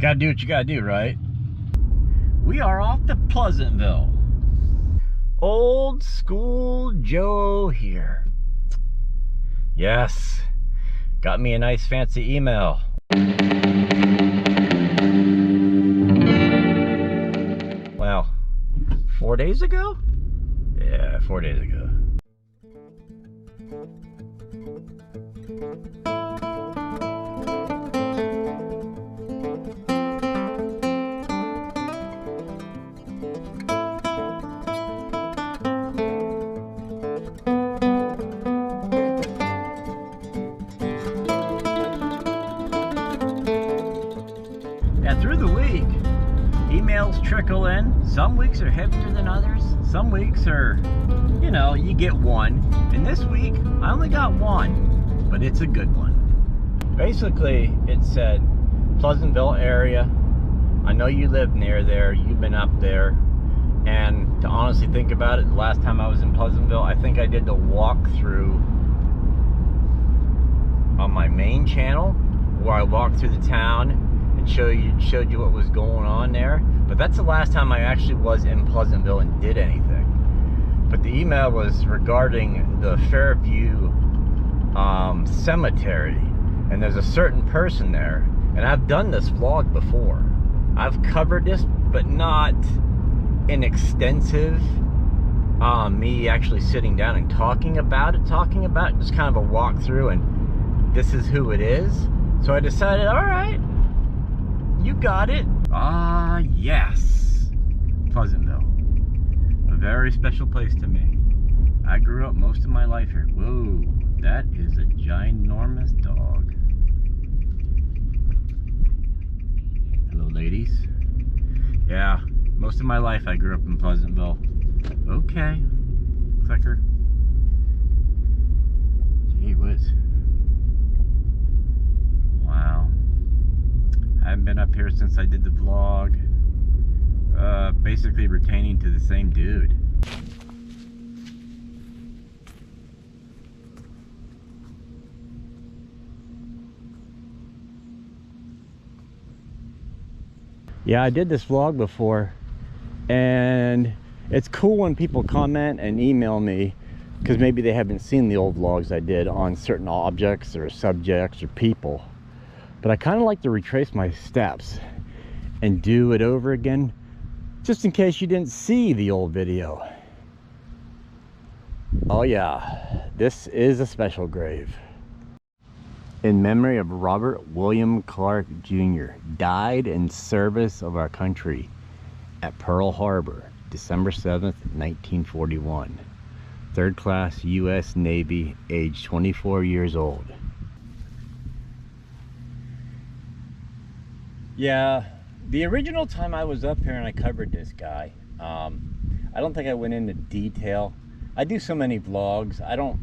Gotta do what you gotta do, right? We are off to Pleasantville. Old School Joe here. Yes, got me a nice fancy email. Wow, 4 days ago? Yeah, 4 days ago. Yeah, through the week, emails trickle in. Some weeks are heavier than others. Some weeks are, you know, you get one. And this week, I only got one, but it's a good one. Basically, it said, Pleasantville area. I know you live near there. You've been up there. And to honestly think about it, the last time I was in Pleasantville, I think I did the walkthrough on my main channel, where I walked through the town and showed you what was going on there. But that's the last time I actually was in Pleasantville and did anything. But the email was regarding the Fairview cemetery, and there's a certain person there. And I've done this vlog before. I've covered this, but not an extensive me actually sitting down and talking about it, just kind of a walkthrough, and this is who it is. So I decided, all right, you got it. Ah, yes. Pleasantville. A very special place to me. I grew up most of my life here. Whoa, that is a ginormous dog. Hello, ladies. Yeah, most of my life I grew up in Pleasantville. Okay. Clicker. Gee whiz. Wow. I haven't been up here since I did the vlog. Basically retaining to the same dude. Yeah, I did this vlog before, and it's cool when people comment and email me, because maybe they haven't seen the old vlogs I did on certain objects or subjects or people. But I kind of like to retrace my steps and do it over again, just in case you didn't see the old video. Oh yeah, this is a special grave. In memory of Robert William Clark Jr., died in service of our country at Pearl Harbor, December 7th, 1941. Third class U.S. Navy, age 24 years old. Yeah, the original time I was up here and I covered this guy, I don't think I went into detail. I do so many vlogs, I don't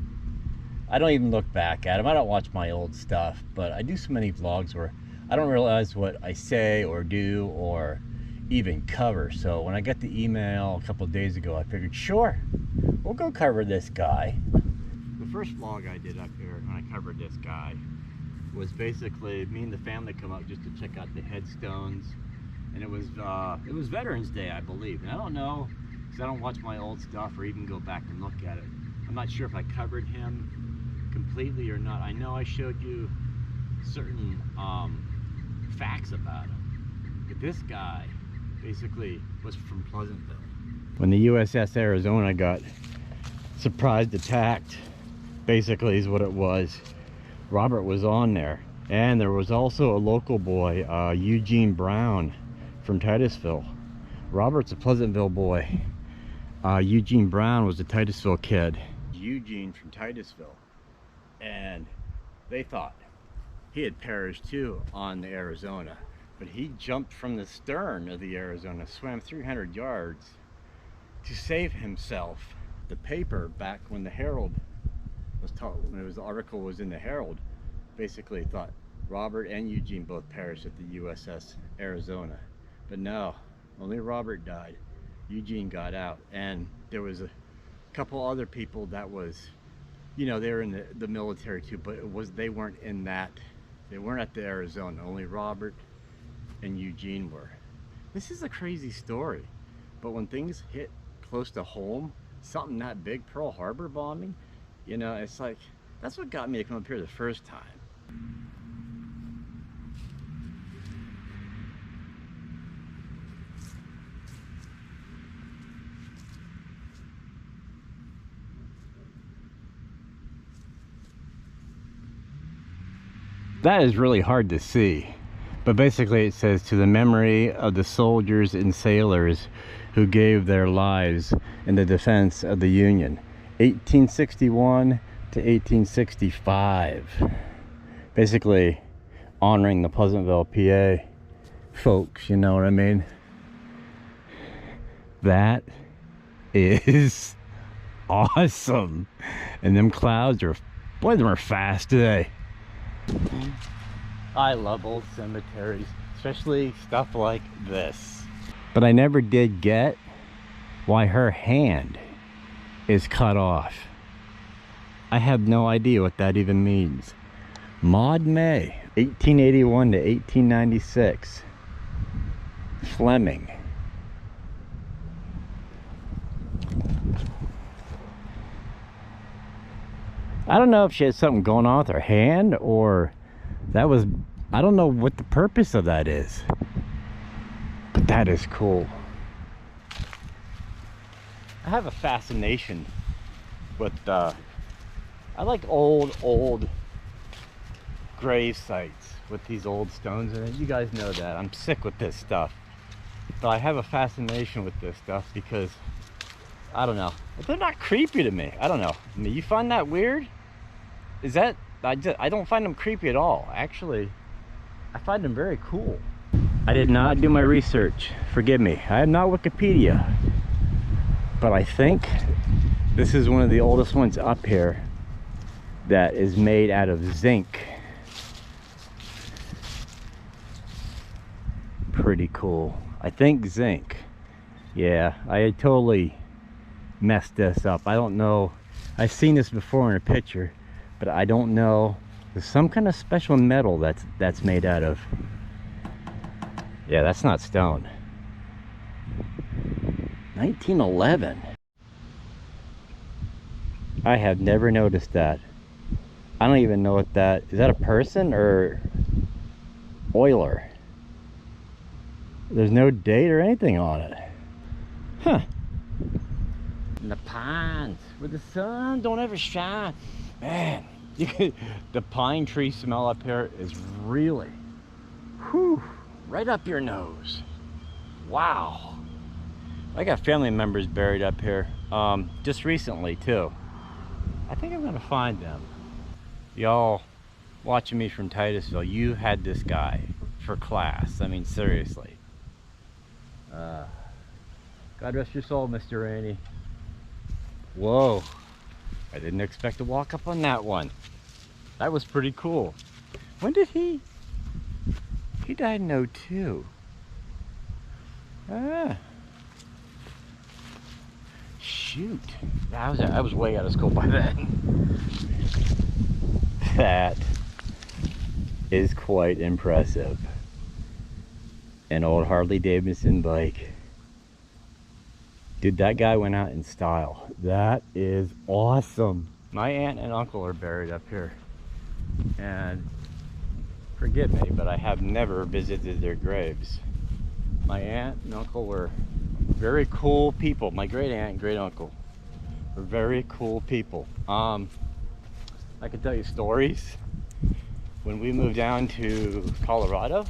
even look back at them. I don't watch my old stuff, but I do so many vlogs where I don't realize what I say or do or even cover. So when I got the email a couple of days ago, I figured, sure, we'll go cover this guy. The first vlog I did up here when I covered this guy was basically me and the family come up just to check out the headstones, and it was Veterans Day, I believe. And I don't know, because I don't watch my old stuff or even go back and look at it. I'm not sure if I covered him completely or not. I know I showed you certain facts about him, but this guy basically was from Pleasantville. When the USS Arizona got surprise attacked, basically is what it was, Robert was on there. And there was also a local boy, Eugene Brown from Titusville. Robert's a Pleasantville boy. Eugene Brown was a Titusville kid. Eugene from Titusville. And they thought he had perished too on the Arizona. But he jumped from the stern of the Arizona, swam 300 yards to save himself. The paper, back when the Herald was taught, when the article was in the Herald, basically thought Robert and Eugene both perished at the USS Arizona. But no, only Robert died. Eugene got out, and there was a couple other people that was, you know, they were in the military too, but they weren't in that, they weren't at the Arizona. Only Robert and Eugene were. This is a crazy story, but when things hit close to home, something that big, Pearl Harbor bombing, you know, it's like, that's what got me to come up here the first time. That is really hard to see, but basically it says, to the memory of the soldiers and sailors who gave their lives in the defense of the Union, 1861 to 1865. Basically honoring the Pleasantville, PA folks, you know what I mean? That is awesome. And them clouds are, boy, them are fast today. I love old cemeteries, especially stuff like this. But I never did get why her hand is cut off. I have no idea what that even means. Maud May, 1881 to 1896. Fleming. I don't know if she had something going on with her hand, or that was, I don't know what the purpose of that is, but that is cool. I have a fascination with I like old grave sites with these old stones in it. You guys know that I'm sick with this stuff, but I have a fascination with this stuff because I don't know, they're not creepy to me. I don't know. I mean, you find that weird? Is that, I don't find them creepy at all. Actually, I find them very cool. I did not do my research. Forgive me. I am not Wikipedia. But I think this is one of the oldest ones up here that is made out of zinc. Pretty cool. I think zinc. Yeah, I had totally messed this up. I don't know. I've seen this before in a picture, but I don't know. There's some kind of special metal that's made out of. Yeah, that's not stone. 1911. I have never noticed that. I don't even know what that is. That a person or oiler? There's no date or anything on it. Huh. In the pines where the sun don't ever shine. Man, the pine tree smell up here is really, whew, right up your nose. Wow. I got family members buried up here just recently too. I think I'm gonna find them. Y'all watching me from Titusville, you had this guy for class. I mean, seriously. God rest your soul, Mr. Rainey. Whoa, I didn't expect to walk up on that one. That was pretty cool. When did he died in 02. Ah. Shoot. I was way out of school by then. That is quite impressive. An old Harley Davidson bike. Dude, that guy went out in style. That is awesome. My aunt and uncle are buried up here. And forgive me, but I have never visited their graves. My aunt and uncle were very cool people. My great aunt and great uncle were very cool people. I can tell you stories. When we moved down to Colorado,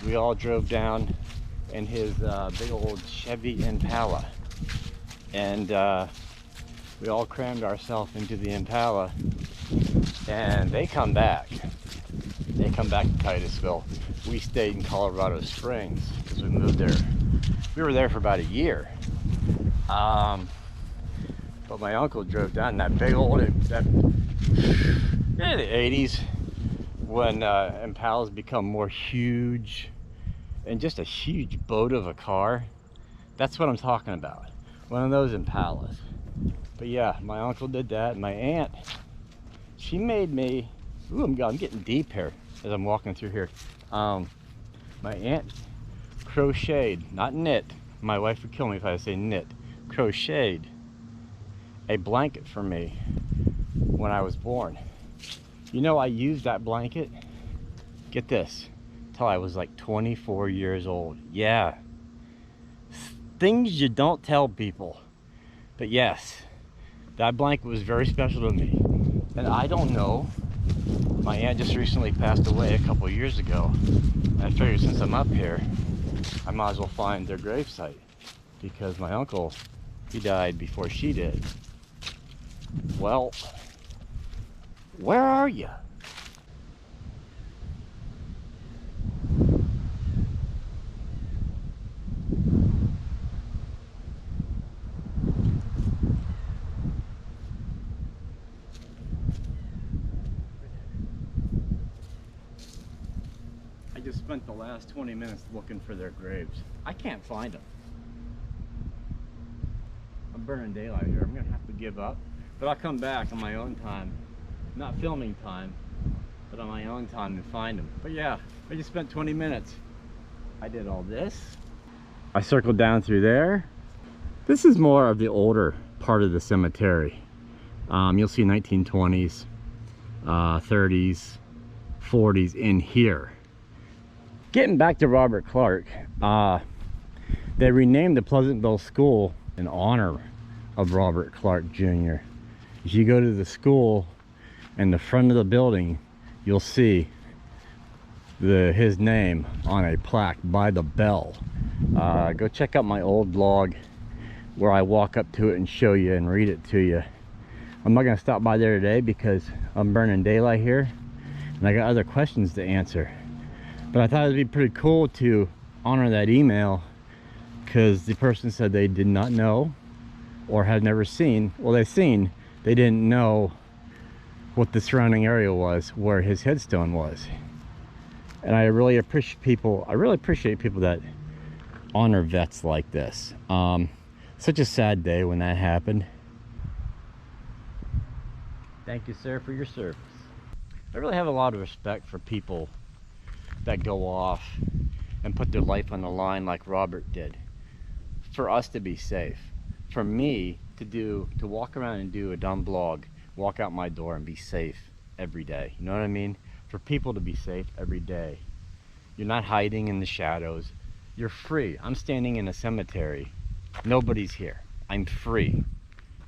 we all drove down in his big old Chevy Impala, and we all crammed ourselves into the Impala, and they come back to Titusville. We stayed in Colorado Springs because we moved there. We were there for about a year, but my uncle drove down that big old, in the 80s when Impalas become more huge and just a huge boat of a car. That's what I'm talking about. One of those Impalas. But yeah, my uncle did that. My aunt, she made me, ooh, I'm getting deep here as I'm walking through here. My aunt crocheted, not knit. My wife would kill me if I say knit. Crocheted a blanket for me when I was born. You know, I used that blanket, get this, till I was like 24 years old. Yeah. Things you don't tell people. But yes, that blanket was very special to me. And I don't know, my aunt just recently passed away a couple years ago. I figured since I'm up here, I might as well find their gravesite, because my uncle, he died before she did. Well, where are you? I just spent the last 20 minutes looking for their graves. I can't find them. I'm burning daylight here. I'm gonna have to give up, but I'll come back on my own time. Not filming time, but on my own time and find them. But yeah, I just spent 20 minutes. I did all this. I circled down through there. This is more of the older part of the cemetery. You'll see 1920s, 30s, 40s in here. Getting back to Robert Clark, they renamed the Pleasantville School in honor of Robert Clark Jr. If you go to the school, in the front of the building, you'll see his name on a plaque by the bell. Go check out my old vlog where I walk up to it and show you and read it to you. I'm not going to stop by there today because I'm burning daylight here and I got other questions to answer. But I thought it'd be pretty cool to honor that email, because the person said they did not know or had never seen. Well, they've seen, they didn't know what the surrounding area was, where his headstone was. And I really appreciate people that honor vets like this. Such a sad day when that happened. Thank you, sir, for your service. I really have a lot of respect for people that go off and put their life on the line like Robert did, for us to be safe. For me to walk around and do a dumb vlog, walk out my door and be safe every day. You know what I mean? For people to be safe every day. You're not hiding in the shadows. You're free. I'm standing in a cemetery. Nobody's here. I'm free.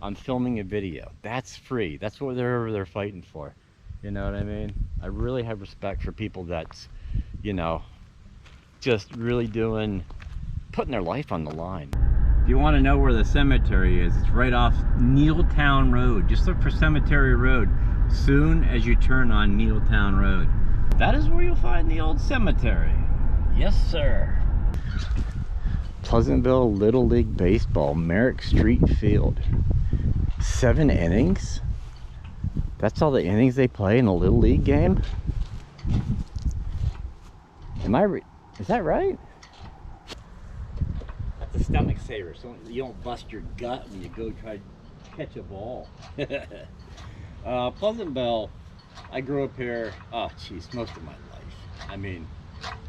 I'm filming a video. That's free. That's what they're fighting for. You know what I mean? I really have respect for people that's, you know, just really putting their life on the line. If you want to know where the cemetery is, it's right off Nealtown Road. Just look for Cemetery Road soon as you turn on Nealtown Road. That is where you'll find the old cemetery. Yes, sir. Pleasantville Little League Baseball, Merrick Street Field. 7 innings? That's all the innings they play in a Little League game? Is that right? That's a stomach saver, so you don't bust your gut when you go try to catch a ball. Pleasantville, I grew up here, oh geez, most of my life. I mean,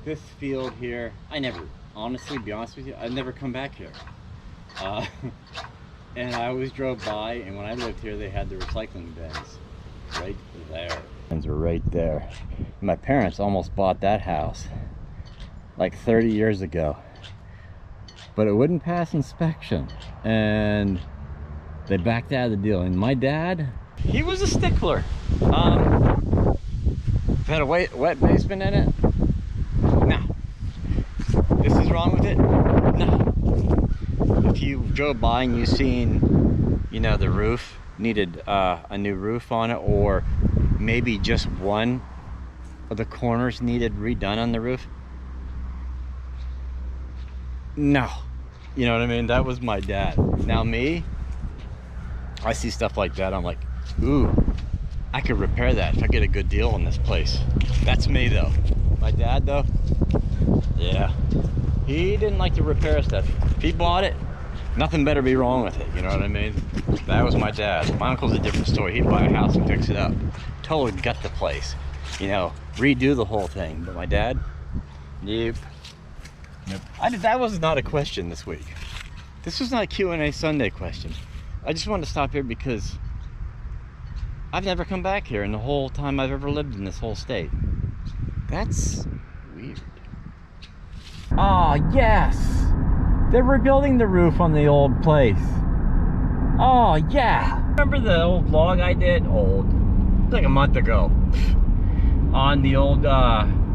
this field here, I never, honestly, be honest with you, I've never come back here. And I always drove by, and when I lived here, they had the recycling bins right there. Bins were right there. My parents almost bought that house like 30 years ago, but it wouldn't pass inspection, and they backed out of the deal. And my dad, he was a stickler. Had a wet basement in it? No. This is wrong with it? No. If you drove by and you seen, you know, the roof needed a new roof on it, or maybe just one of the corners needed redone on the roof, no. You know what I mean? That was my dad. Now me, I see stuff like that, I'm like, ooh, I could repair that if I get a good deal on this place. That's me though. My dad though, yeah, he didn't like to repair stuff. If he bought it, nothing better be wrong with it, you know what I mean? That was my dad. My uncle's a different story. He'd buy a house and fix it up. Totally gut the place, you know, redo the whole thing. But my dad, Nope. Nope. That was not a question this week. This was not a Q&A Sunday question. I just wanted to stop here because I've never come back here in the whole time I've ever lived in this whole state. That's weird. Ah, yes! They're rebuilding the roof on the old place. Oh, yeah! Remember the old vlog I did? Old. Like a month ago. On the old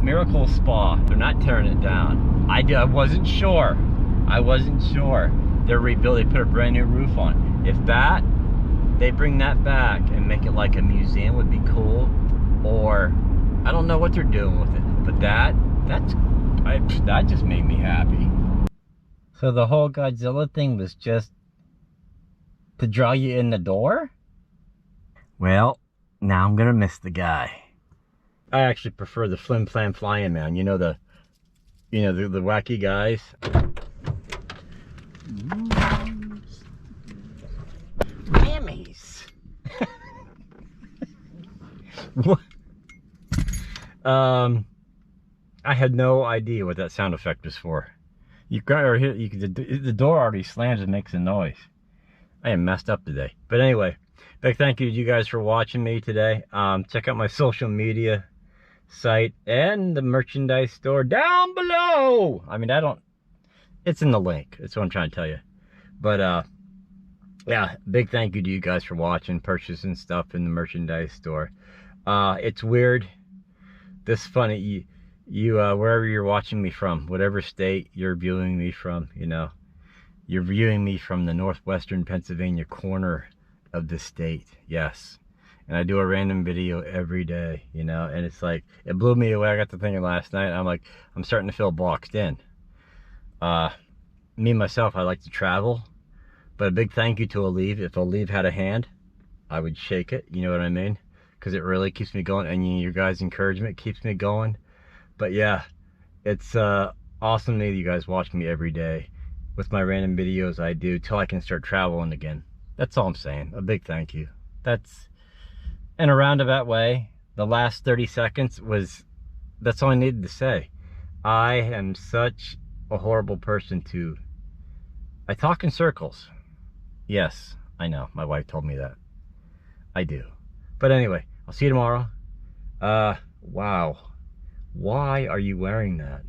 Miracle Spa. They're not tearing it down. I wasn't sure. I wasn't sure. They're rebuilding, put a brand new roof on. If they bring that back and make it like a museum would be cool. Or, I don't know what they're doing with it. But that just made me happy. So the whole Godzilla thing was just to draw you in the door? Well, now I'm gonna miss the guy. I actually prefer the Flim Flam Flying Man. You know the wacky guys. Whammies. What? I had no idea what that sound effect was for. The door already slams and makes a noise. I am messed up today. But anyway, big thank you to you guys for watching me today. Check out my social media site and the merchandise store down below. I mean, it's in the link. That's what I'm trying to tell you. But yeah, big thank you to you guys for watching, purchasing stuff in the merchandise store. It's weird. This funny, you wherever you're watching me from, whatever state you're viewing me from, you're viewing me from the northwestern Pennsylvania corner of the state. Yes. And I do a random video every day, and it's like, it blew me away. I got to thinking last night, I'm like, I'm starting to feel boxed in. Me, myself, I like to travel, but a big thank you to Aleve. If Aleve had a hand, I would shake it, you know what I mean? Because it really keeps me going, and your guys' encouragement keeps me going. But yeah, it's awesome that you guys watch me every day with my random videos I do till I can start traveling again. That's all I'm saying. A big thank you. That's, in a roundabout way, the last 30 seconds that's all I needed to say. I am such a horrible person I talk in circles. Yes, I know. My wife told me that. I do. But anyway, I'll see you tomorrow. Wow. Why are you wearing that?